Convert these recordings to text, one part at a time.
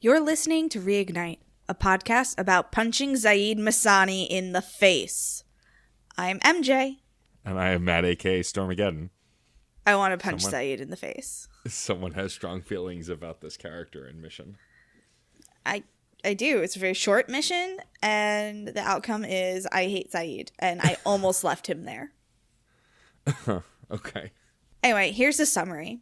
You're listening to Reignite, a podcast about punching Zaid Masani in the face. I'm MJ. And I am Matt, a.k.a. Stormageddon. I want to punch Zaid in the face. Someone has strong feelings about this character and mission. I do. It's a very short mission, and the outcome is I hate Zaid, and I almost left him there. Okay. Anyway, here's the summary.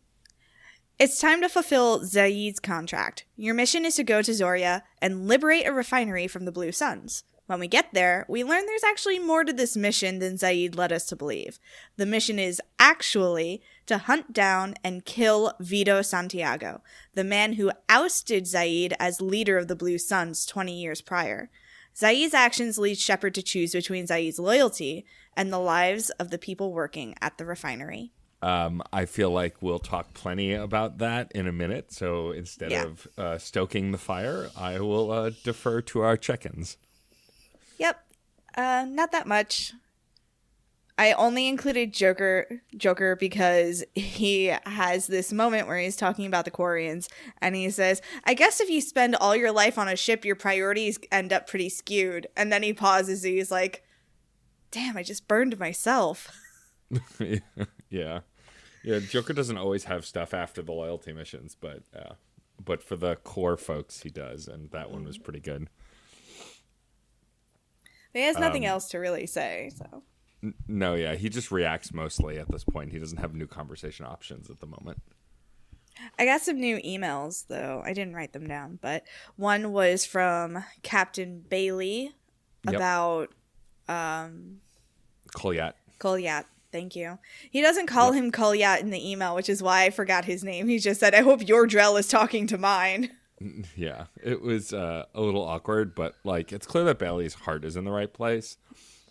It's time to fulfill Zaid's contract. Your mission is to go to Zoria and liberate a refinery from the Blue Suns. When we get there, we learn there's actually more to this mission than Zaid led us to believe. The mission is actually to hunt down and kill Vito Santiago, the man who ousted Zaid as leader of the Blue Suns 20 years prior. Zaid's actions lead Shepard to choose between Zaid's loyalty and the lives of the people working at the refinery. I feel like we'll talk plenty about that in a minute. So instead of stoking the fire, I will defer to our check-ins. Yep. Not that much. I only included Joker because he has this moment where he's talking about the Quarians, and he says, I guess if you spend all your life on a ship, your priorities end up pretty skewed. And then he pauses, and he's like, damn, I just burned myself. Yeah. Joker doesn't always have stuff after the loyalty missions, but for the core folks, he does, and that one was pretty good. He has nothing else to really say, so. No, yeah, he just reacts mostly at this point. He doesn't have new conversation options at the moment. I got some new emails, though. I didn't write them down, but one was from Captain Bailey about Kolyat. Thank you. He doesn't call him Kolyat in the email, which is why I forgot his name. He just said, I hope your Drell is talking to mine. Yeah, it was a little awkward, but like it's clear that Bailey's heart is in the right place.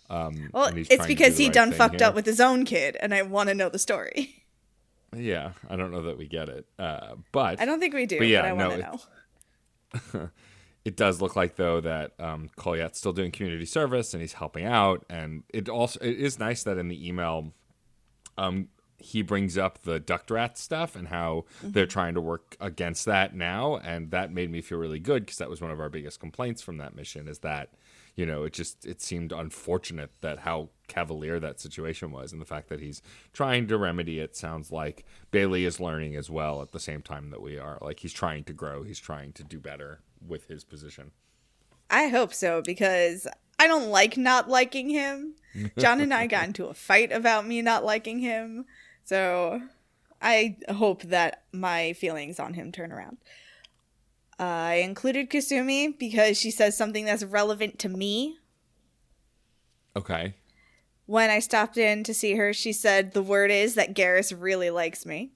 Well, it's because he done fucked up with his own kid, and I want to know the story. Yeah, I don't know that we get it, but I don't think we do. But I want to know. It does look like though that Kolyat's still doing community service and he's helping out, and it is nice that in the email, he brings up the duct rat stuff and how they're trying to work against that now, and that made me feel really good because that was one of our biggest complaints from that mission is that, you know, it seemed unfortunate that how cavalier that situation was, and the fact that he's trying to remedy it sounds like Bailey is learning as well at the same time that we are. Like he's trying to grow, he's trying to do better with his position. I hope so, because I don't like not liking him. John and I got into a fight about me not liking him. So I hope that my feelings on him turn around. I included Kasumi because she says something that's relevant to me. Okay. When I stopped in to see her, she said the word is that Garrus really likes me.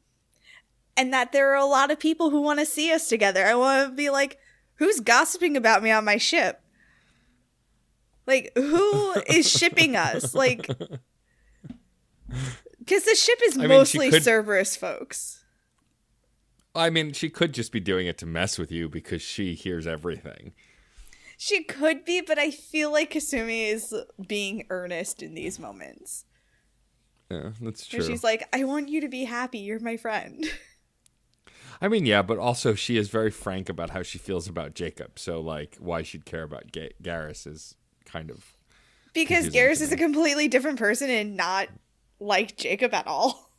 And that there are a lot of people who want to see us together. I want to be like, who's gossiping about me on my ship? Like, who is shipping us? Like, because the ship is mostly Cerberus folks. I mean, she could just be doing it to mess with you because she hears everything. She could be, but I feel like Kasumi is being earnest in these moments. Yeah, that's true. She's like, I want you to be happy. You're my friend. I mean, yeah, but also she is very frank about how she feels about Jacob. So, like, why she'd care about Garrus is kind of... Because Garrus is a completely different person and not like Jacob at all.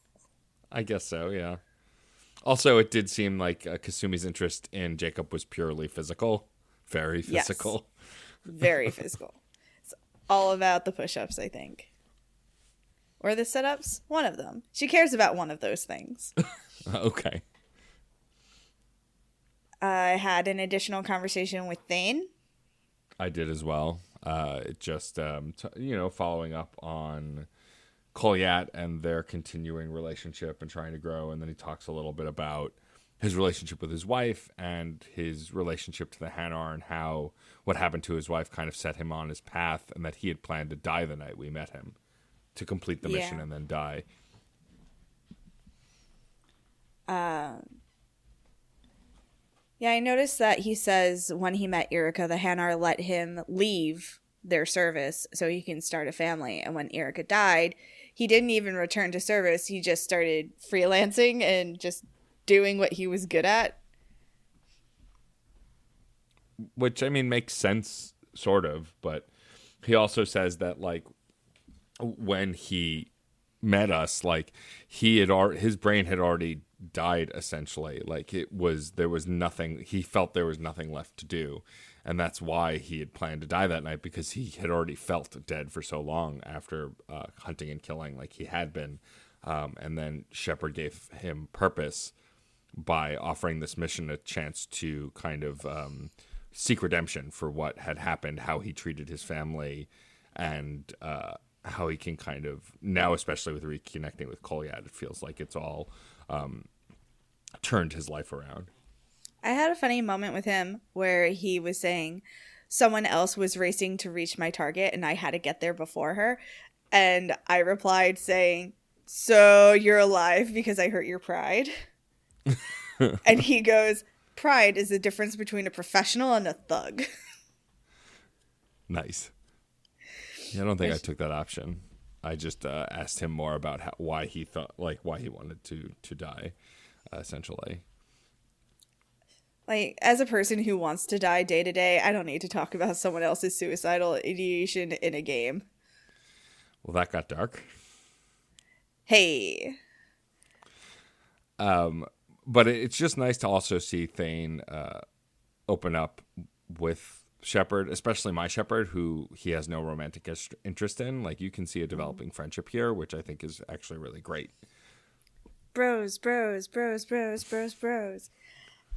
I guess so, yeah. Also, it did seem like Kasumi's interest in Jacob was purely physical. Very physical. Yes. Very physical. It's all about the push-ups, I think. Or the sit-ups? One of them. She cares about one of those things. Okay. I had an additional conversation with Thane. I did as well. Just, following up on Kolyat and their continuing relationship and trying to grow. And then he talks a little bit about his relationship with his wife and his relationship to the Hanar and how what happened to his wife kind of set him on his path and that he had planned to die the night we met him to complete the mission and then die. Yeah, I noticed that he says when he met Erica, the Hanar let him leave their service so he can start a family. And when Erica died, he didn't even return to service. He just started freelancing and just doing what he was good at. which I mean makes sense, sort of. But he also says that like when he met us, like his brain had already died essentially. Like there was nothing. He felt there was nothing left to do, and that's why he had planned to die that night, because he had already felt dead for so long after hunting and killing, like he had been. And then Shepard gave him purpose by offering this mission a chance to kind of seek redemption for what had happened, how he treated his family, and how he can kind of now, especially with reconnecting with Kolyat, it feels like it's all turned his life around. I had a funny moment with him where he was saying someone else was racing to reach my target and I had to get there before her. And I replied saying, "So you're alive because I hurt your pride?" And he goes, "Pride is the difference between a professional and a thug." Nice. Yeah, I don't think I took that option. I just asked him more about why he wanted to die, essentially. Like, as a person who wants to die day to day, I don't need to talk about someone else's suicidal ideation in a game. Well, that got dark. Hey. But it's just nice to also see Thane open up with Shepard, especially my Shepard, who he has no romantic interest in. Like, you can see a developing friendship here, which I think is actually really great. Bros.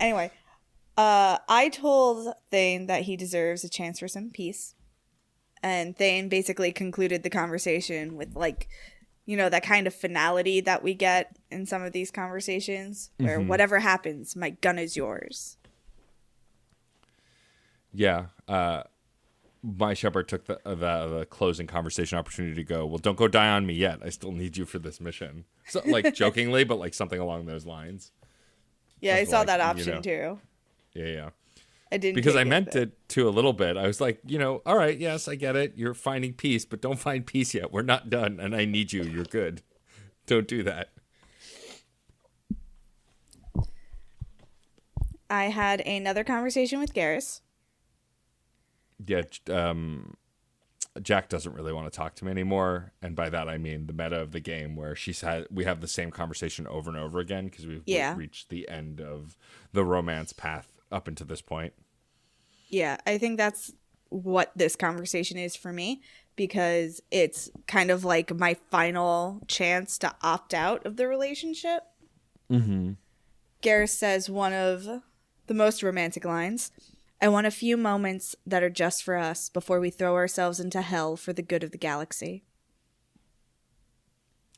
Anyway, I told Thane that he deserves a chance for some peace. And Thane basically concluded the conversation with, like, you know, that kind of finality that we get in some of these conversations where whatever happens, my gun is yours. Yeah. My Shepard took the closing conversation opportunity to go, "Well, don't go die on me yet. I still need you for this mission." So, like, jokingly, but like something along those lines. Yeah, I saw that option too. Yeah. I didn't, because I meant it to a little bit. I was like, all right, yes, I get it. You're finding peace, but don't find peace yet. We're not done, and I need you. You're good. Don't do that. I had another conversation with Garrus. Yeah, Jack doesn't really want to talk to me anymore, and by that I mean the meta of the game, where we have the same conversation over and over again because we've reached the end of the romance path up until this point. Yeah, I think that's what this conversation is for me, because it's kind of like my final chance to opt out of the relationship. Mm-hmm. Garrus says one of the most romantic lines: "I want a few moments that are just for us before we throw ourselves into hell for the good of the galaxy."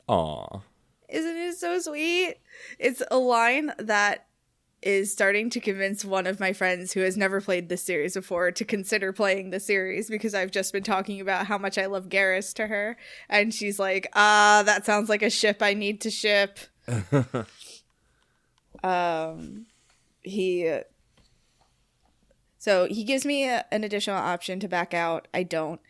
Aw. Isn't it so sweet? It's a line that is starting to convince one of my friends who has never played this series before to consider playing the series, because I've just been talking about how much I love Garrus to her. And she's like, that sounds like a ship I need to ship. So he gives me an additional option to back out. I don't.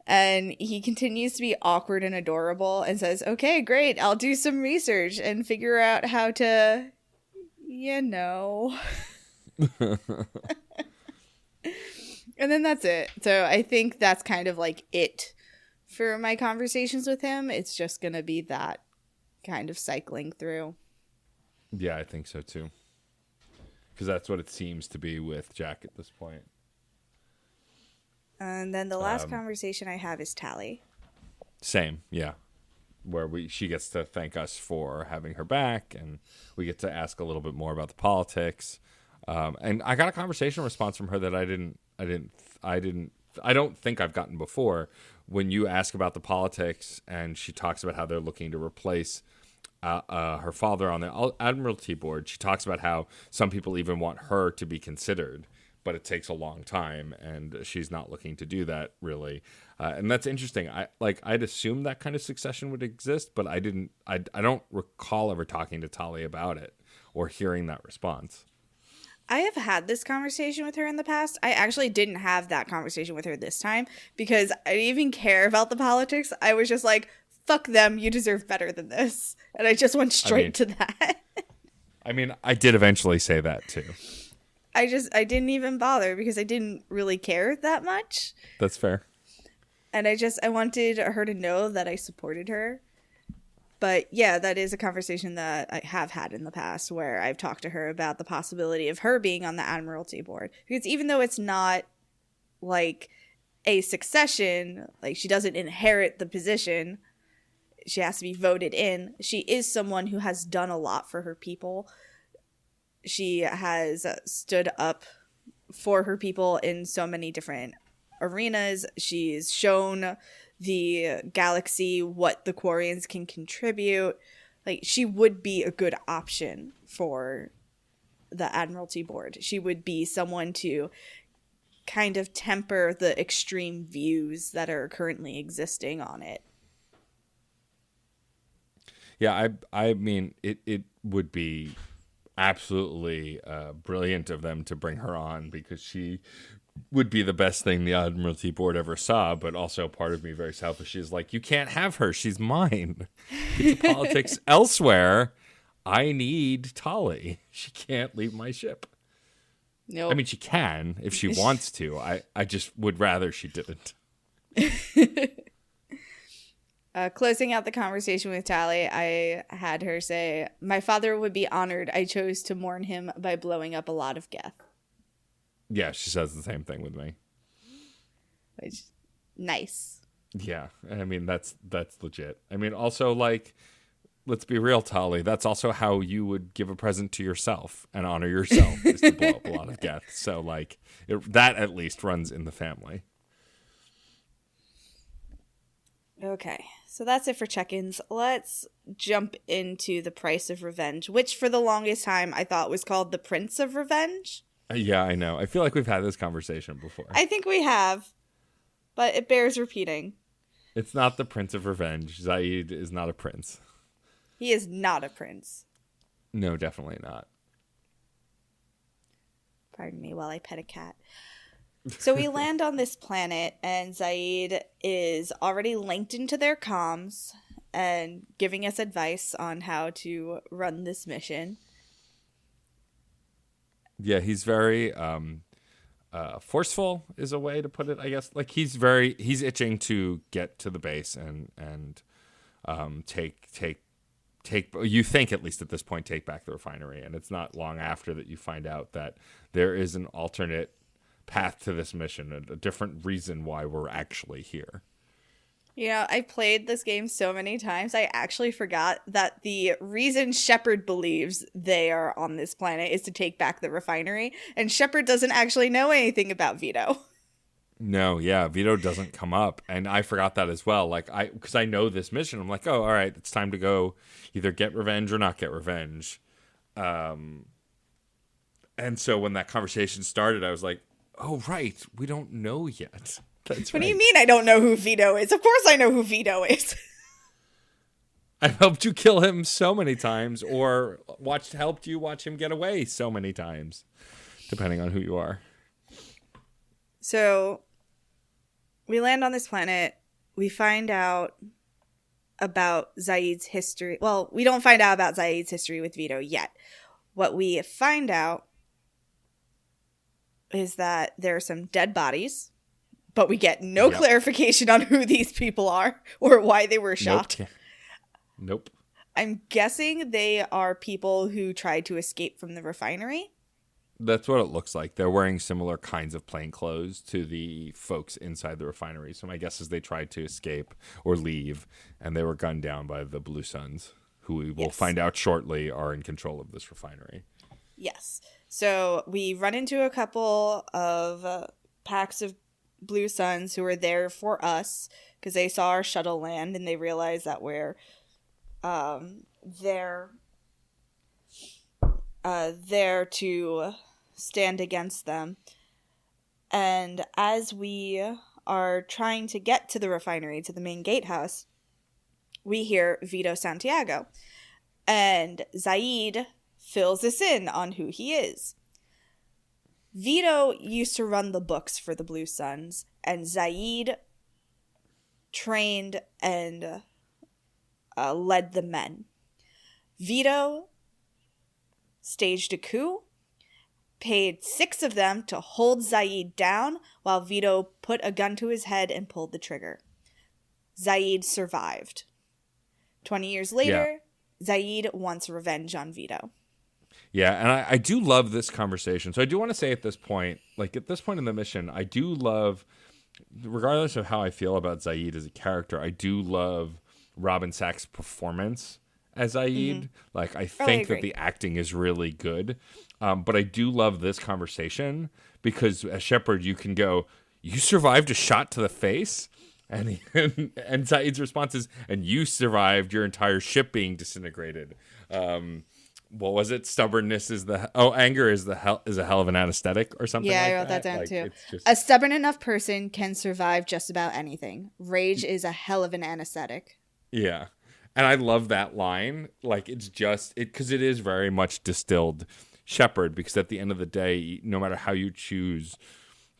And he continues to be awkward and adorable and says, "Okay, great. I'll do some research and figure out how to, And then that's it. So I think that's kind of like it for my conversations with him. It's just going to be that kind of cycling through. Yeah, I think so too. Because that's what it seems to be with Jack at this point. And then the last conversation I have is Tally. Same, yeah. Where she gets to thank us for having her back, and we get to ask a little bit more about the politics. And I got a conversation response from her that I don't think I've gotten before. When you ask about the politics, and she talks about how they're looking to replace her father on the Admiralty board, she talks about how some people even want her to be considered, but it takes a long time, and she's not looking to do that really. And that's interesting. I'd assumed that kind of succession would exist, but I don't recall ever talking to Tali about it or hearing that response. I have had this conversation with her in the past. I actually didn't have that conversation with her this time because I didn't even care about the politics. I was just like, fuck them, you deserve better than this. And I just went straight to that. I mean, I did eventually say that too. I didn't even bother because I didn't really care that much. That's fair. And I wanted her to know that I supported her. But yeah, that is a conversation that I have had in the past where I've talked to her about the possibility of her being on the Admiralty board. Because even though it's not like a succession, like she doesn't inherit the position, she has to be voted in. She is someone who has done a lot for her people. She has stood up for her people in so many different arenas. She's shown the galaxy what the Quarians can contribute. Like, she would be a good option for the Admiralty board. She would be someone to kind of temper the extreme views that are currently existing on it. Yeah, I mean, it would be absolutely brilliant of them to bring her on, because she would be the best thing the Admiralty board ever saw. But also, part of me, very selfish, is like, you can't have her. She's mine. Get your politics elsewhere. I need Tali. She can't leave my ship. Nope. I mean, she can if she wants to. I just would rather she didn't. Closing out the conversation with Tali, I had her say, "My father would be honored. I chose to mourn him by blowing up a lot of Geth." Yeah, she says the same thing with me. Which, nice. Yeah, I mean, that's legit. I mean, also, like, let's be real, Tali. That's also how you would give a present to yourself and honor yourself, is to blow up a lot of Geth. So, like, that at least runs in the family. Okay, so that's it for check-ins. Let's jump into the Price of Revenge, which for the longest time I thought was called the Prince of Revenge. Yeah, I know. I feel like we've had this conversation before. I think we have, but it bears repeating. It's not the Prince of Revenge. Zaid is not a prince. He is not a prince. No, definitely not. Pardon me while I pet a cat. So we land on this planet, and Zaid is already linked into their comms and giving us advice on how to run this mission. Yeah, he's very forceful is a way to put it, I guess. Like, he's itching to get to the base and take you think, at least at this point, take back the refinery. And it's not long after that you find out that there is an alternate path to this mission, a different reason why we're actually here. You know, I played this game so many times, I actually forgot that the reason Shepard believes they are on this planet is to take back the refinery, and Shepard doesn't actually know anything about Vito. No, yeah, Vito doesn't come up, and I forgot that as well. Like, because I know this mission, I'm like, oh, all right, it's time to go either get revenge or not get revenge. And so when that conversation started, I was like, oh, right, we don't know yet. That's What right. do you mean I don't know who Vito is? Of course I know who Vito is. I've helped you kill him so many times, or helped you watch him get away so many times, depending on who you are. So we land on this planet. We find out about Zaid's history. Well, we don't find out about Zaid's history with Vito yet. What we find out is that there are some dead bodies, but we get no clarification on who these people are or why they were shot. Nope. I'm guessing they are people who tried to escape from the refinery. That's what it looks like. They're wearing similar kinds of plain clothes to the folks inside the refinery. So my guess is they tried to escape or leave, and they were gunned down by the Blue Suns, who we will find out shortly are in control of this refinery. Yes. So we run into a couple of packs of Blue Suns who are there for us because they saw our shuttle land and they realize that we're there to stand against them. And as we are trying to get to the refinery, to the main gatehouse, we hear Vito Santiago. And Zaid fills us in on who he is. Vito used to run the books for the Blue Suns, and Zaid trained and led the men. Vito staged a coup paid 6 of them to hold Zaid down while Vito put a gun to his head and pulled the trigger. Zaid survived. 20 years later, Zaid wants revenge on Vito. Yeah, and I do love this conversation. So I do want to say at this point in the mission, I do love, regardless of how I feel about Zaid as a character, I do love Robin Sachs' performance as Zaid. Mm-hmm. Like, I think that the acting is really good. But I do love this conversation because as Shepard, you can go, you survived a shot to the face? And Zaid's response is, and you survived your entire ship being disintegrated. What was it? Stubbornness is anger is a hell of an anesthetic or something. Yeah, like I wrote that down like, too. A stubborn enough person can survive just about anything. Rage is a hell of an anesthetic. Yeah, and I love that line. Like, it's just because it is very much distilled Shepard. Because at the end of the day, no matter how you choose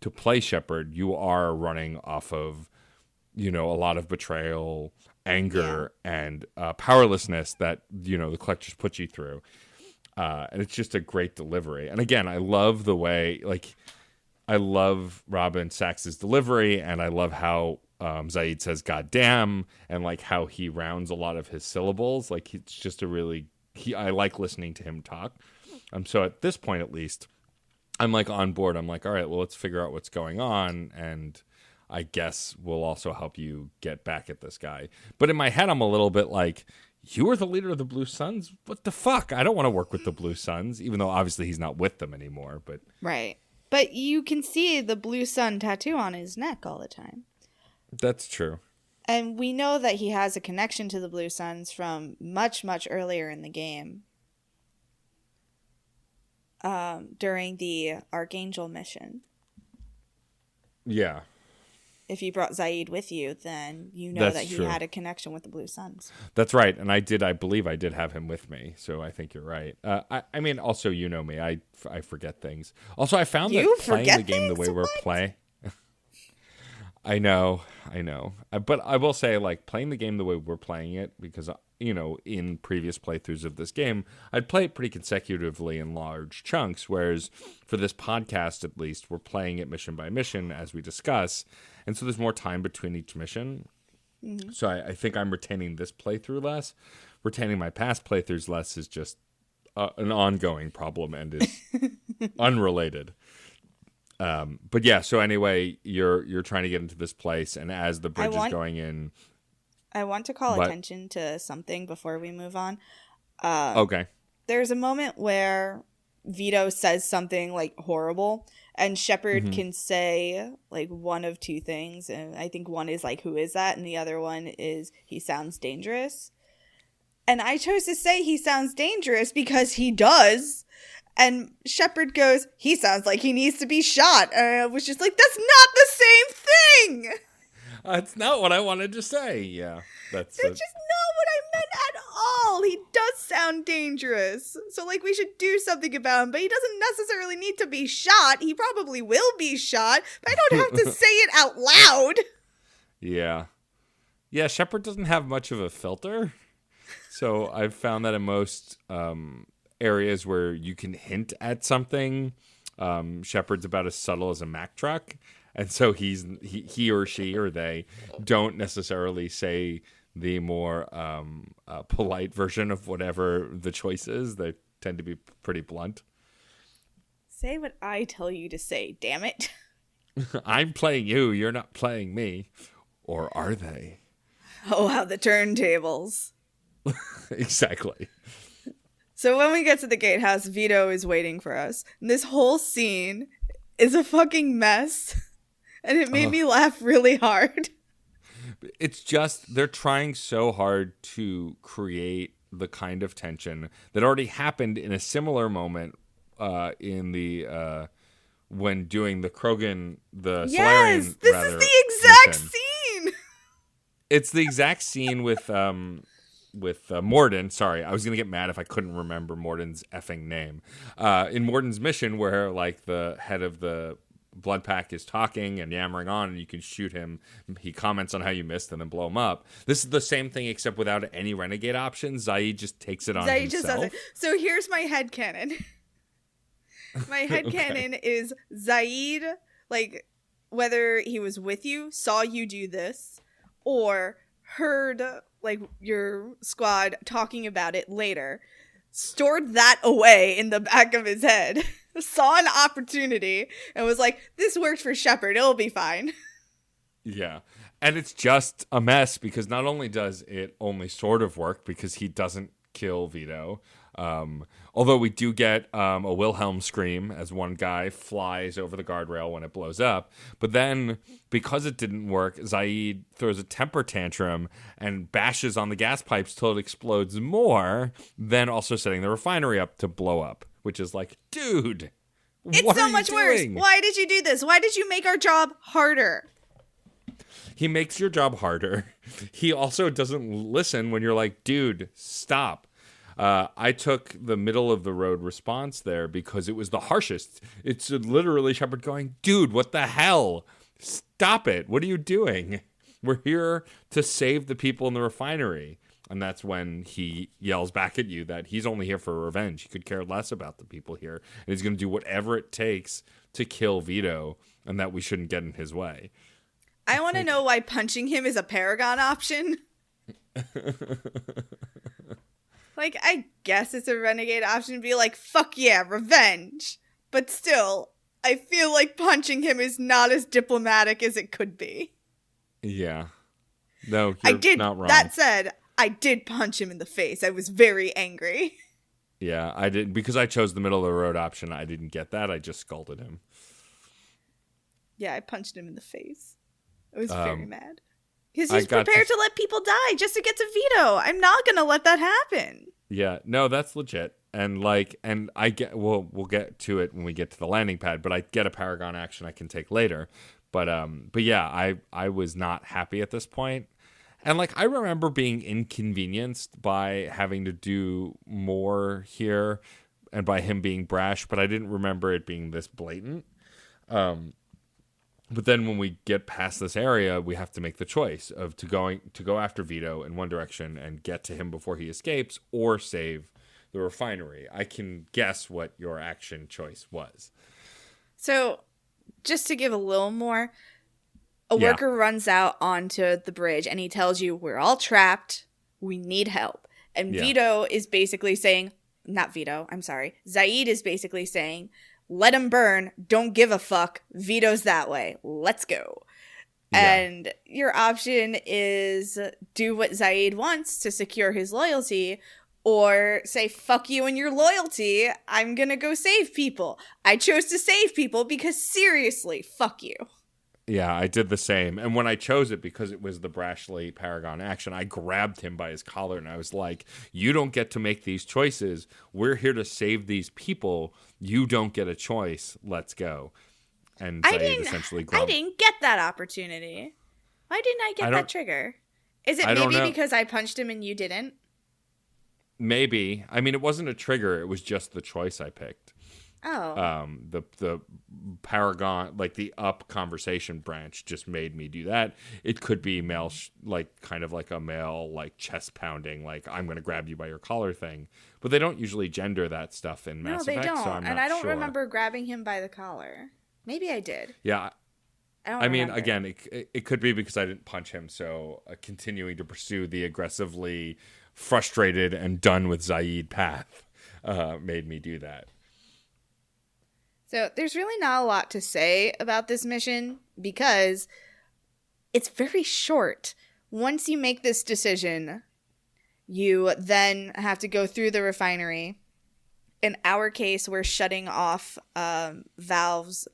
to play Shepard, you are running off of, a lot of betrayal, anger, and powerlessness that, the collectors put you through. And it's just a great delivery. And again, I love the way, I love Robin Sachs' delivery, and I love how Zaid says "God damn," and how he rounds a lot of his syllables. It's just I like listening to him talk. So at this point, at least, I'm on board. I'm all right, well, let's figure out what's going on, and I guess we'll also help you get back at this guy. But in my head, I'm a little bit you are the leader of the Blue Suns? What the fuck? I don't want to work with the Blue Suns, even though obviously he's not with them anymore. But right. But you can see the Blue Sun tattoo on his neck all the time. That's true. And we know that he has a connection to the Blue Suns from much, much earlier in the game. During the Archangel mission. Yeah. If you brought Zaid with you, then you know that he had a connection with the Blue Suns. That's right. And I believe I did have him with me. So I think you're right. I mean, also, you know me. I forget things. Also, I found that playing the game the way we're playing. I know. But I will say, playing the game the way we're playing it, because, in previous playthroughs of this game, I'd play it pretty consecutively in large chunks, whereas for this podcast, at least, we're playing it mission by mission as we discuss, and so there's more time between each mission. Mm-hmm. So I think I'm retaining this playthrough less. Retaining my past playthroughs less is just an ongoing problem and is unrelated. But yeah, so anyway, you're trying to get into this place, and as the bridge is going in... I want to call attention to something before we move on. Okay. There's a moment where Vito says something horrible, and Shepard can say one of two things, and I think one is who is that, and the other one is he sounds dangerous. And I chose to say he sounds dangerous because he does. And Shepard goes, he sounds like he needs to be shot. And I was just that's not the same thing. That's not what I wanted to say. Yeah, that's just not what I meant at all. He does sound dangerous. So, we should do something about him. But he doesn't necessarily need to be shot. He probably will be shot. But I don't have to say it out loud. Yeah. Yeah, Shepard doesn't have much of a filter. So I've found that in most areas where you can hint at something, Shepard's about as subtle as a Mack truck. And so he or she or they don't necessarily say the more polite version of whatever the choice is. They tend to be pretty blunt. Say what I tell you to say, damn it. I'm playing you, you're not playing me. Or are they? Oh, how the turntables. Exactly. So when we get to the gatehouse, Vito is waiting for us. And this whole scene is a fucking mess. And it made me laugh really hard. It's just, they're trying so hard to create the kind of tension that already happened in a similar moment in the, when doing the Krogan, the Solarian, this is the exact mission. Scene! It's the exact scene with Mordin. Sorry, I was going to get mad if I couldn't remember Mordin's effing name. In Mordin's mission where, the head of the Blood Pack is talking and yammering on, and you can shoot him. He comments on how you missed and then blow him up. This is the same thing except without any renegade options. Zaid just takes it on himself. Just does it. So here's my headcanon. My headcanon Okay. is Zaid, like, whether he was with you, saw you do this, or heard, like, your squad talking about it later, stored that away in the back of his head, saw an opportunity, and was like, this worked for Shepard, it'll be fine. Yeah. And it's just a mess because not only does it only sort of work because he doesn't kill Vito, although we do get a Wilhelm scream as one guy flies over the guardrail when it blows up. But then, because it didn't work, Zaid throws a temper tantrum and bashes on the gas pipes till it explodes more, then also setting the refinery up to blow up, which is like, dude, It's what so are you much worse. doing? Why did you do this? Why did you make our job harder? He makes your job harder. He also doesn't listen when you're like, dude, stop. I took the middle of the road response there because it was the harshest. It's literally Shepard going, dude, what the hell? Stop it. What are you doing? We're here to save the people in the refinery. And that's when he yells back at you that he's only here for revenge. He could care less about the people here. And he's going to do whatever it takes to kill Vito and that we shouldn't get in his way. I want to know why punching him is a Paragon option. Like, I guess it's a renegade option to be like, fuck yeah, revenge. But still, I feel like punching him is not as diplomatic as it could be. Yeah. No, I you're did, not wrong. that said, I did punch him in the face. I was very angry. Yeah, I didn't because I chose the middle of the road option. I didn't get that. I just scolded him. Yeah, I punched him in the face. I was very mad. Because I he's got prepared to- to let people die just to get to Vito. I'm not going to let that happen. Yeah, no, that's legit. And I get we'll get to it when we get to the landing pad, but I get a Paragon action I can take later. But yeah, I was not happy at this point. And like I remember being inconvenienced by having to do more here and by him being brash, but I didn't remember it being this blatant. But then when we get past this area, we have to make the choice of to go after Vito in one direction and get to him before he escapes, or save the refinery. I can guess what your action choice was. So, just to give a little more, a Yeah. worker runs out onto the bridge and he tells you, we're all trapped. We need help. And Yeah. Vito is basically saying, not Vito, I'm sorry. Zaid is basically saying, let him burn. Don't give a fuck. Vito's that way. Let's go. Yeah. And your option is do what Zaid wants to secure his loyalty, or say, fuck you and your loyalty. I'm gonna go save people. I chose to save people because seriously, fuck you. Yeah, I did the same. And when I chose it because it was the Brashley Paragon action, I grabbed him by his collar and I was like, you don't get to make these choices. We're here to save these people. You don't get a choice. Let's go. And Zaid essentially I didn't get that opportunity. Why didn't I get that trigger? Is it I don't maybe know. because I punched him and you didn't? Maybe. I mean, it wasn't a trigger. It was just the choice I picked. Oh. The Paragon, like the up conversation branch, just made me do that. It could be male, like kind of like a male, like chest pounding, like I'm going to grab you by your collar thing. But they don't usually gender that stuff in Mass No, they Effect, don't. so I'm not And I don't sure. remember grabbing him by the collar. Maybe I did. Yeah, I mean, remember. again, it could be because I didn't punch him, so continuing to pursue the aggressively frustrated and done with Zaid path made me do that. So there's really not a lot to say about this mission because it's very short. Once you make this decision, you then have to go through the refinery. In our case, we're shutting off valves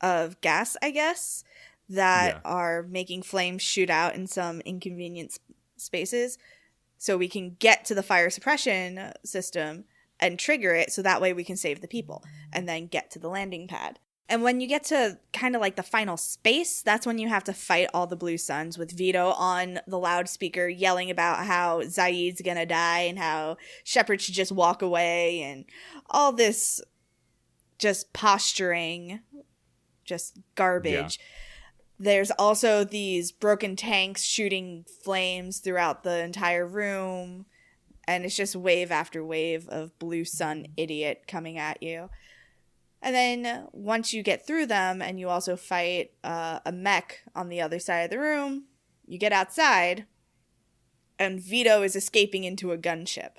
of gas, I guess, that are making flames shoot out in some inconvenient spaces. So we can get to the fire suppression system and trigger it so that way we can save the people and then get to the landing pad. And when you get to kind of like the final space, that's when you have to fight all the Blue Suns with Vito on the loudspeaker yelling about how Zaid's gonna die and how Shepard should just walk away and all this just posturing, just garbage. Yeah. There's also these broken tanks shooting flames throughout the entire room. And it's just wave after wave of Blue Sun idiot coming at you. And then once you get through them and you also fight a mech on the other side of the room, you get outside and Vito is escaping into a gunship.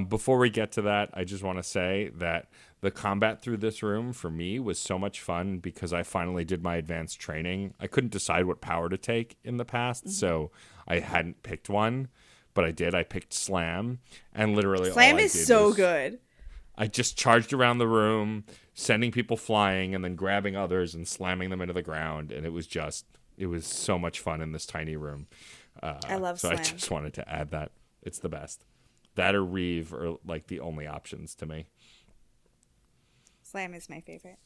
Before we get to that, I just want to say that the combat through this room for me was so much fun because I finally did my advanced training. I couldn't decide what power to take in the past, so I hadn't picked one, but I did. I picked Slam, and literally Slam all I is did so was good. I just charged around the room, sending people flying, and then grabbing others and slamming them into the ground, and it was so much fun in this tiny room. I love so Slam. I just wanted to add that. It's the best. That or Reeve are like the only options to me. Slam is my favorite.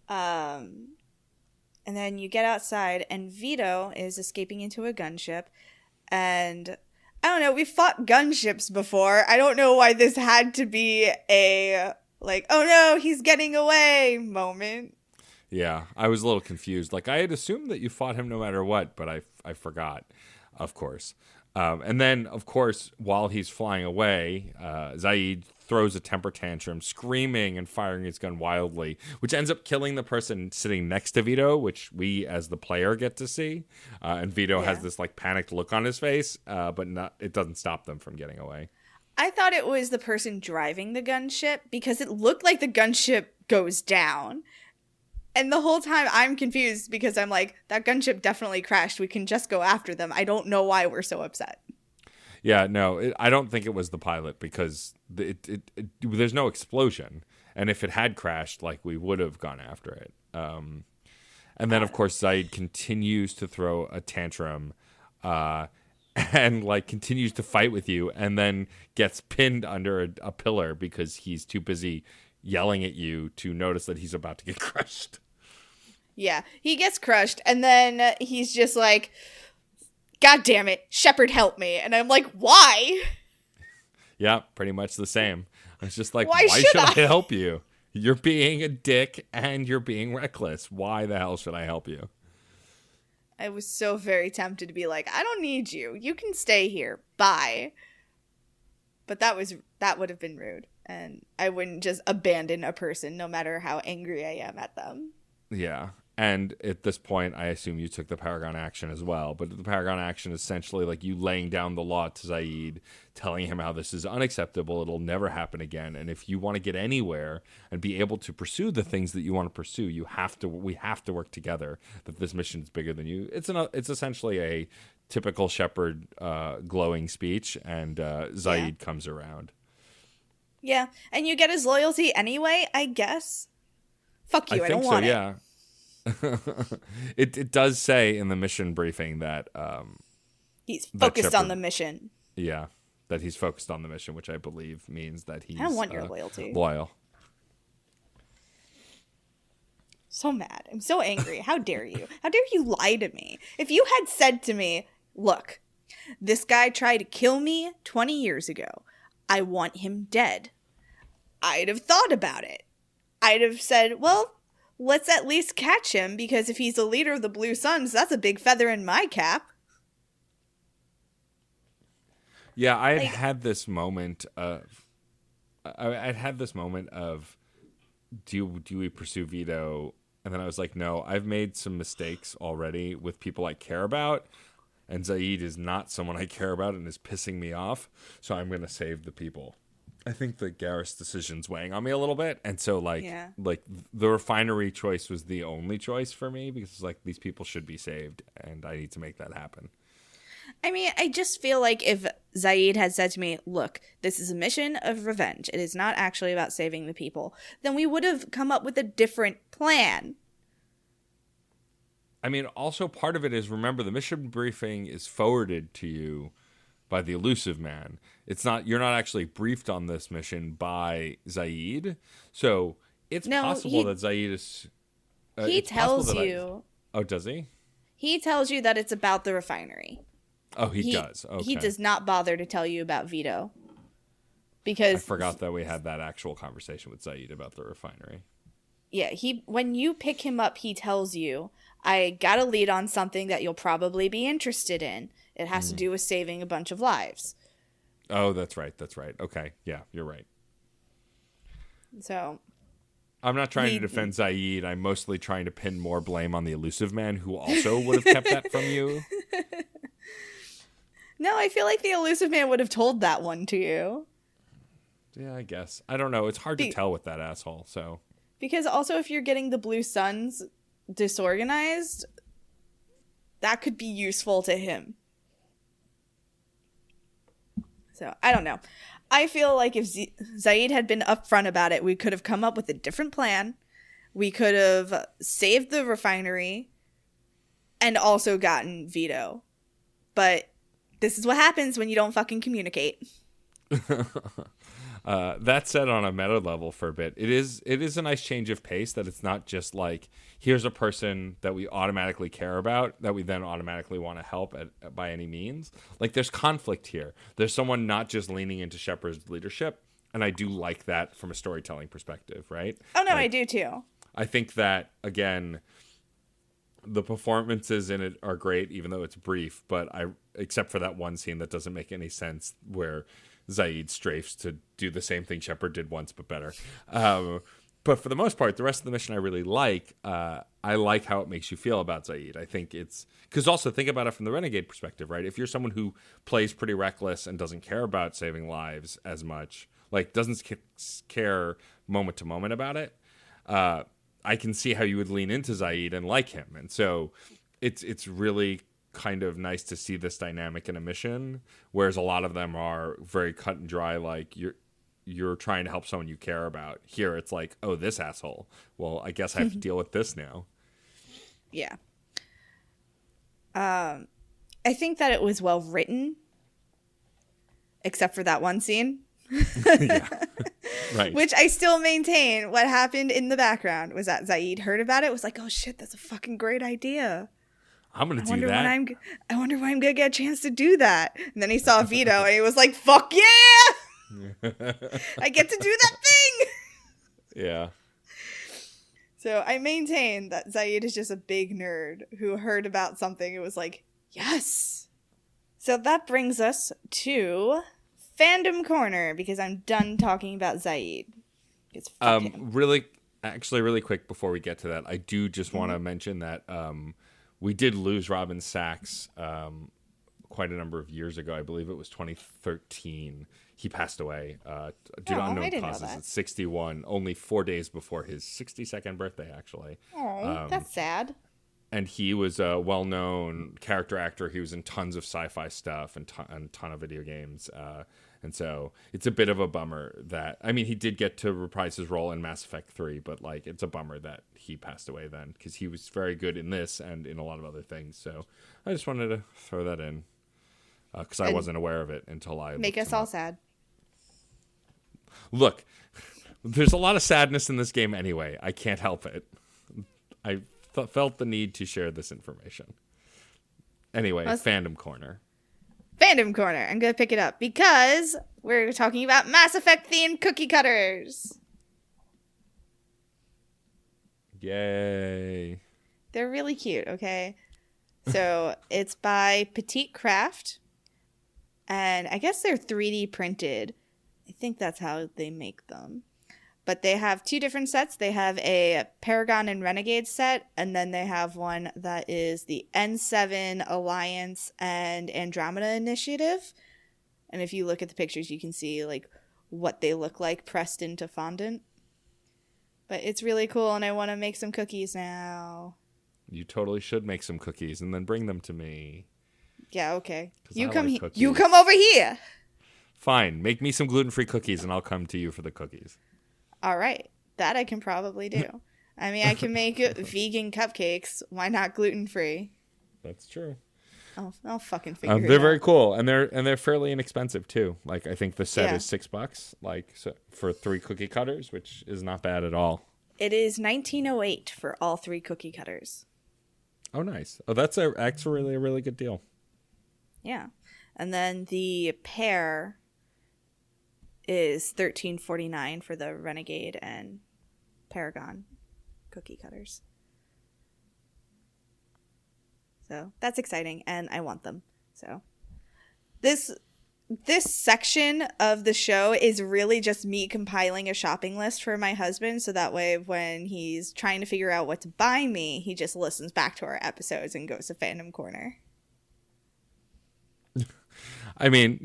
And then you get outside, and Vito is escaping into a gunship. And I don't know, we've fought gunships before. I don't know why this had to be a, like, oh no, he's getting away moment. Yeah, I was a little confused. Like, I had assumed that you fought him no matter what, but I forgot, of course. And then, of course, while he's flying away, Zaid throws a temper tantrum, screaming and firing his gun wildly, which ends up killing the person sitting next to Vito, which we as the player get to see. And Vito has this like panicked look on his face, but it doesn't stop them from getting away. I thought it was the person driving the gunship because it looked like the gunship goes down. And the whole time I'm confused because I'm like, that gunship definitely crashed. We can just go after them. I don't know why we're so upset. Yeah, no, I don't think it was the pilot because there's no explosion. And if it had crashed, like, we would have gone after it. And then, of course, Zaid continues to throw a tantrum and, like, continues to fight with you and then gets pinned under a pillar because he's too busy yelling at you to notice that he's about to get crushed. Yeah, he gets crushed, and then he's just like, God damn it, Shepard, help me. And I'm like, why? Yeah, pretty much the same. I was just like, Why should I help you? You're being a dick and you're being reckless. Why the hell should I help you? I was so very tempted to be like, I don't need you. You can stay here. Bye. But that would have been rude. And I wouldn't just abandon a person no matter how angry I am at them. Yeah. And at this point, I assume you took the Paragon action as well. But the Paragon action is essentially like you laying down the law to Zaid, telling him how this is unacceptable, it'll never happen again. And if you want to get anywhere and be able to pursue the things that you want to pursue, we have to work together, that this mission is bigger than you. It's essentially a typical Shepard glowing speech, and Zaid comes around. Yeah, and you get his loyalty anyway, I guess. Fuck you, I don't want it. Yeah. It does say in the mission briefing that he's focused on the mission. Yeah, that he's focused on the mission, which I believe means that he's I don't want your loyalty. Loyal. So mad. I'm so angry. How dare you? How dare you lie to me? If you had said to me, look, this guy tried to kill me 20 years ago. I want him dead. I'd have thought about it. I'd have said, well, let's at least catch him, because if he's the leader of the Blue Suns, that's a big feather in my cap. Yeah, I had this moment of do we pursue Vito? And then I was like, no, I've made some mistakes already with people I care about, and Zaid is not someone I care about and is pissing me off, so I'm going to save the people. I think the Garrus decision's weighing on me a little bit, and so like the refinery choice was the only choice for me, because like these people should be saved, and I need to make that happen. I mean, I just feel like if Zaid had said to me, look, this is a mission of revenge, it is not actually about saving the people, then we would have come up with a different plan. I mean, also part of it is, remember, the mission briefing is forwarded to you by the Elusive Man. You're not actually briefed on this mission by Zaid. So it's possible that Zaid is... he tells you... Oh, does he? He tells you that it's about the refinery. Oh, he does. Okay. He does not bother to tell you about Vito. Because... I forgot that we had that actual conversation with Zaid about the refinery. Yeah, when you pick him up, he tells you, I got a lead on something that you'll probably be interested in. It has to do with saving a bunch of lives. Oh, that's right. Okay. Yeah, you're right. So, I'm not trying to defend Zaid. I'm mostly trying to pin more blame on the Elusive Man, who also would have kept that from you. No, I feel like the Elusive Man would have told that one to you. Yeah, I guess. I don't know. It's hard to tell with that asshole, so. Because also if you're getting the Blue Suns disorganized, that could be useful to him. So, I don't know. I feel like if Zaid had been upfront about it, we could have come up with a different plan. We could have saved the refinery and also gotten Vito. But this is what happens when you don't fucking communicate. That said, on a meta level for a bit, it is a nice change of pace that it's not just like, here's a person that we automatically care about that we then automatically want to help by any means. Like, there's conflict here. There's someone not just leaning into Shepard's leadership, and I do like that from a storytelling perspective, right? Oh, no, like, I do too. I think that, again, the performances in it are great, even though it's brief, but except for that one scene that doesn't make any sense where Zaid strafes to do the same thing Shepard did once, but better. But for the most part, the rest of the mission I really like. I like how it makes you feel about Zaid. I think it's... Because also, think about it from the Renegade perspective, right? If you're someone who plays pretty reckless and doesn't care about saving lives as much, like doesn't care moment to moment about it, I can see how you would lean into Zaid and like him. And so it's really kind of nice to see this dynamic in a mission, whereas a lot of them are very cut and dry, like you're trying to help someone you care about. Here it's like, oh, this asshole, well, I guess I have to deal with this now. Yeah. I think that it was well written, except for that one scene. Yeah. Right. Which I still maintain what happened in the background was that Zaid heard about it, was like, oh shit, that's a fucking great idea. I'm going to do that. I wonder when I'm going to get a chance to do that. And then he saw Vito and he was like, fuck yeah! I get to do that thing! Yeah. So I maintain that Zaid is just a big nerd who heard about something and was like, yes! So that brings us to Fandom Corner, because I'm done talking about Zaid. It's fuck him. Really quick before we get to that, I do just want to mention that we did lose Robin Sachs quite a number of years ago. I believe it was 2013. He passed away due to unknown causes at 61, only 4 days before his 62nd birthday, actually. Oh, that's sad. And he was a well-known character actor. He was in tons of sci-fi stuff and a ton of video games. And so it's a bit of a bummer that... I mean, he did get to reprise his role in Mass Effect 3, but like it's a bummer that he passed away then, because he was very good in this and in a lot of other things. So I just wanted to throw that in, because I wasn't aware of it until I... Make us all sad. Look, there's a lot of sadness in this game anyway. I can't help it. I felt the need to share this information. Anyway, Fandom Corner. Fandom Corner. I'm going to pick it up because we're talking about Mass Effect themed cookie cutters. Yay. They're really cute, okay? So it's by Petite Craft. And I guess they're 3D printed. I think that's how they make them. But they have two different sets. They have a Paragon and Renegade set, and then they have one that is the N7 Alliance and Andromeda Initiative. And if you look at the pictures, you can see like what they look like pressed into fondant. But it's really cool, and I want to make some cookies now. You totally should make some cookies and then bring them to me. Yeah, okay. You come over here. Fine, make me some gluten-free cookies, and I'll come to you for the cookies. All right. That I can probably do. I mean, I can make vegan cupcakes. Why not gluten-free? That's true. I'll fucking figure it out. They're very cool, and they're fairly inexpensive too. Like, I think the set is $6, like, so, for 3 cookie cutters, which is not bad at all. It is $19.08 for all 3 cookie cutters. Oh, nice. Oh, that's actually a really good deal. Yeah. And then the pair is $13.49 for the Renegade and Paragon cookie cutters. So that's exciting, and I want them. So this this section of the show is really just me compiling a shopping list for my husband, so that way when he's trying to figure out what to buy me, he just listens back to our episodes and goes to Fandom Corner. I mean,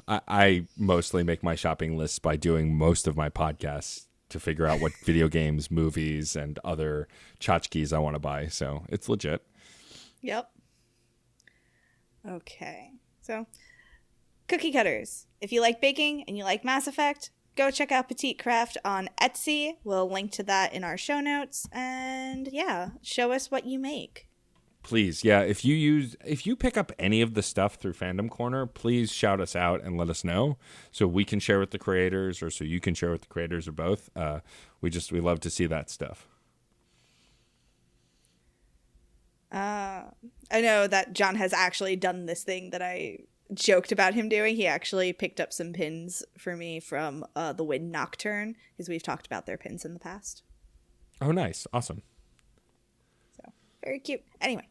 I mostly make my shopping lists by doing most of my podcasts to figure out what video games, movies, and other tchotchkes I want to buy. So it's legit. Yep. Okay. So, cookie cutters. If you like baking and you like Mass Effect, go check out Petite Craft on Etsy. We'll link to that in our show notes. And yeah, show us what you make. Please, yeah. If you pick up any of the stuff through Fandom Corner, please shout us out and let us know so we can share with the creators, or so you can share with the creators, or both. We love to see that stuff. I know that John has actually done this thing that I joked about him doing. He actually picked up some pins for me from the Wind Nocturne, because we've talked about their pins in the past. Oh, nice. Awesome. So, very cute. Anyway.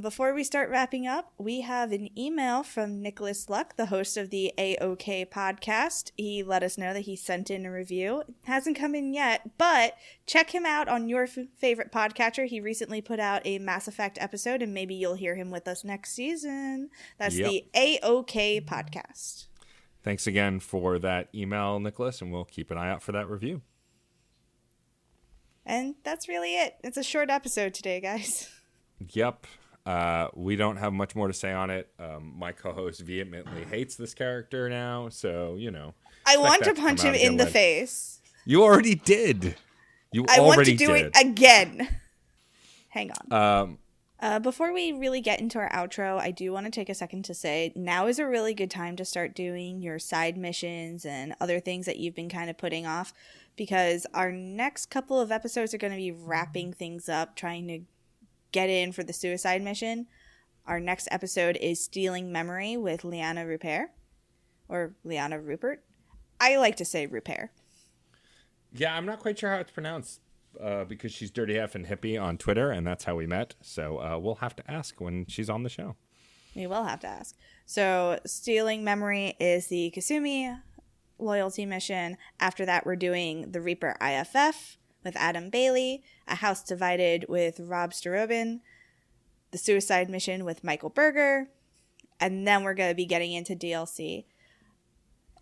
Before we start wrapping up, we have an email from Nicholas Luck, the host of the AOK podcast. He let us know that he sent in a review. It hasn't come in yet, but check him out on your favorite podcatcher. He recently put out a Mass Effect episode, and maybe you'll hear him with us next season. That's the AOK podcast. Thanks again for that email, Nicholas, and we'll keep an eye out for that review. And that's really it. It's a short episode today, guys. Yep. We don't have much more to say on it. My co-host vehemently hates this character now, so, I want to punch him in the face. You already did. I want to do it again. Hang on. Before we really get into our outro, I do want to take a second to say now is a really good time to start doing your side missions and other things that you've been kind of putting off, because our next couple of episodes are going to be wrapping things up, trying to get in for the suicide mission. Our next episode is Stealing Memory with Liana Rupert, or Liana Rupert. I like to say Rupert. Yeah, I'm not quite sure how it's pronounced because she's Dirty F and Hippie on Twitter, and that's how we met. So we'll have to ask when she's on the show. We will have to ask. So Stealing Memory is the Kasumi loyalty mission. After that, we're doing the Reaper IFF with Adam Bailey, A House Divided with Rob Starobin, the Suicide Mission with Michael Berger, and then we're going to be getting into DLC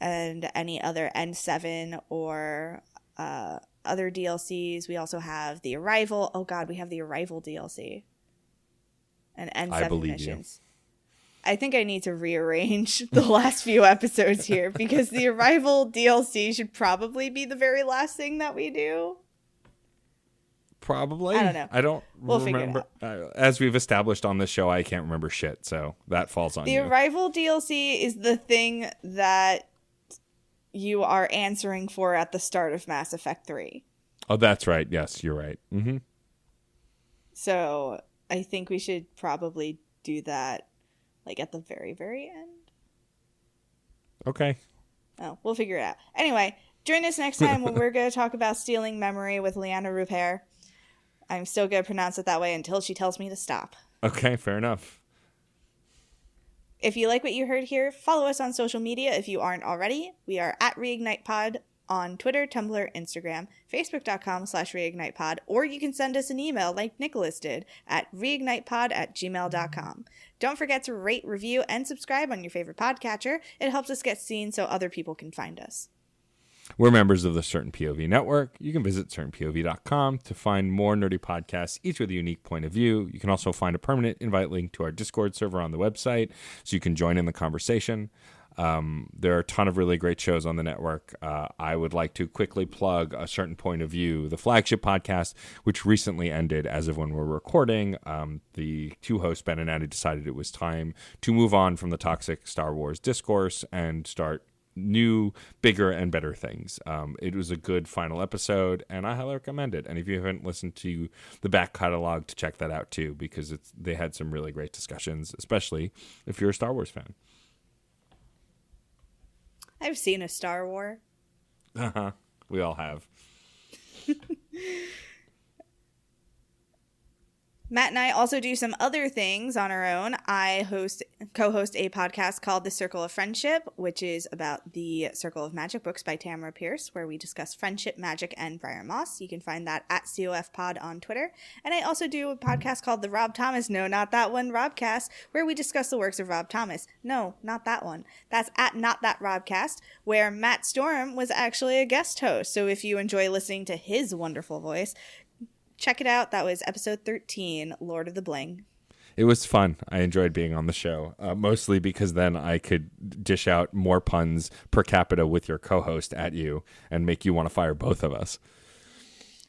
and any other N7 or other DLCs. We also have the Arrival. Oh God, we have the Arrival DLC and N7 missions. I think I need to rearrange the last few episodes here, because the Arrival DLC should probably be the very last thing that we do. Probably. I don't know. I don't remember. As we've established on this show, I can't remember shit, so that falls on you. The Arrival DLC is the thing that you are answering for at the start of Mass Effect 3. Oh, that's right. Yes, you're right. Mm-hmm. So I think we should probably do that at the very, very end. Okay. Oh, we'll figure it out. Anyway, join us next time when we're going to talk about Stealing Memory with Liana Rupert. I'm still going to pronounce it that way until she tells me to stop. Okay, fair enough. If you like what you heard here, follow us on social media if you aren't already. We are at ReignitePod on Twitter, Tumblr, Instagram, Facebook.com/ReignitePod, or you can send us an email like Nicholas did at reignitepod@gmail.com. Don't forget to rate, review, and subscribe on your favorite podcatcher. It helps us get seen so other people can find us. We're members of the Certain POV Network. You can visit certainpov.com to find more nerdy podcasts, each with a unique point of view. You can also find a permanent invite link to our Discord server on the website so you can join in the conversation. There are a ton of really great shows on the network. I would like to quickly plug A Certain Point of View, the flagship podcast, which recently ended as of when we're recording. The two hosts, Ben and Addie, decided it was time to move on from the toxic Star Wars discourse and start new, bigger, and better things. It was a good final episode, and I highly recommend it. And if you haven't listened to the back catalog, to check that out too, because they had some really great discussions, especially if you're a Star Wars fan. I've seen a Star Wars. Uh-huh. We all have. Matt and I also do some other things on our own. I co-host a podcast called The Circle of Friendship, which is about the Circle of Magic books by Tamara Pierce, where we discuss friendship, magic, and Briar Moss. You can find that at COF Pod on Twitter. And I also do a podcast called The Rob Thomas, no, not that one, Robcast, where we discuss the works of Rob Thomas. No, not that one. That's at Not That Robcast, where Matt Storm was actually a guest host. So if you enjoy listening to his wonderful voice, check it out. That was episode 13, Lord of the Bling. It was fun. I enjoyed being on the show, mostly because then I could dish out more puns per capita with your co-host at you and make you want to fire both of us.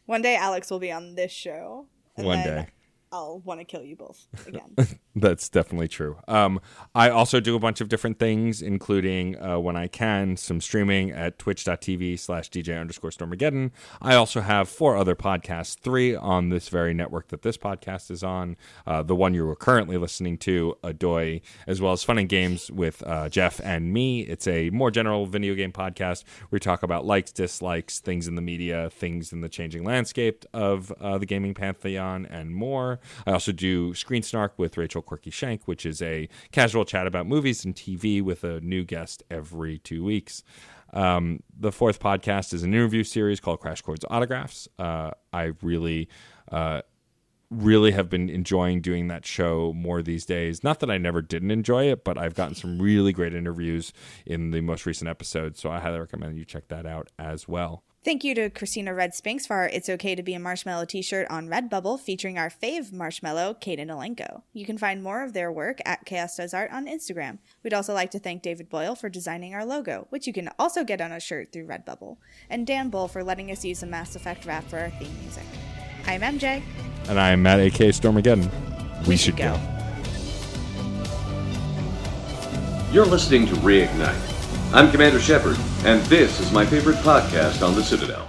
One day Alex will be on this show. One day. I'll want to kill you both again. That's definitely true. I also do a bunch of different things, including when I can, some streaming at twitch.tv/DJ_Stormageddon. I also have 4 other podcasts, 3 on this very network that this podcast is on. The one you are currently listening to, Adoy, as well as Fun and Games with Jeff and me. It's a more general video game podcast where we talk about likes, dislikes, things in the media, things in the changing landscape of the gaming pantheon, and more. I also do Screen Snark with Rachel Quirky Shank, which is a casual chat about movies and TV with a new guest every 2 weeks. The 4th podcast is an interview series called Crash Course Autographs. I really have been enjoying doing that show more these days. Not that I never didn't enjoy it, but I've gotten some really great interviews in the most recent episodes, so I highly recommend you check that out as well. Thank you to Christina Red Spinks for our It's Okay to Be a Marshmallow t-shirt on Redbubble featuring our fave marshmallow, Kaden Alenko. You can find more of their work at Chaos Does Art on Instagram. We'd also like to thank David Boyle for designing our logo, which you can also get on a shirt through Redbubble, and Dan Bull for letting us use a Mass Effect rap for our theme music. I'm MJ. And I'm Matt, a.k.a. Stormageddon. We should go. You're listening to Reignite. I'm Commander Shepard, and this is my favorite podcast on the Citadel.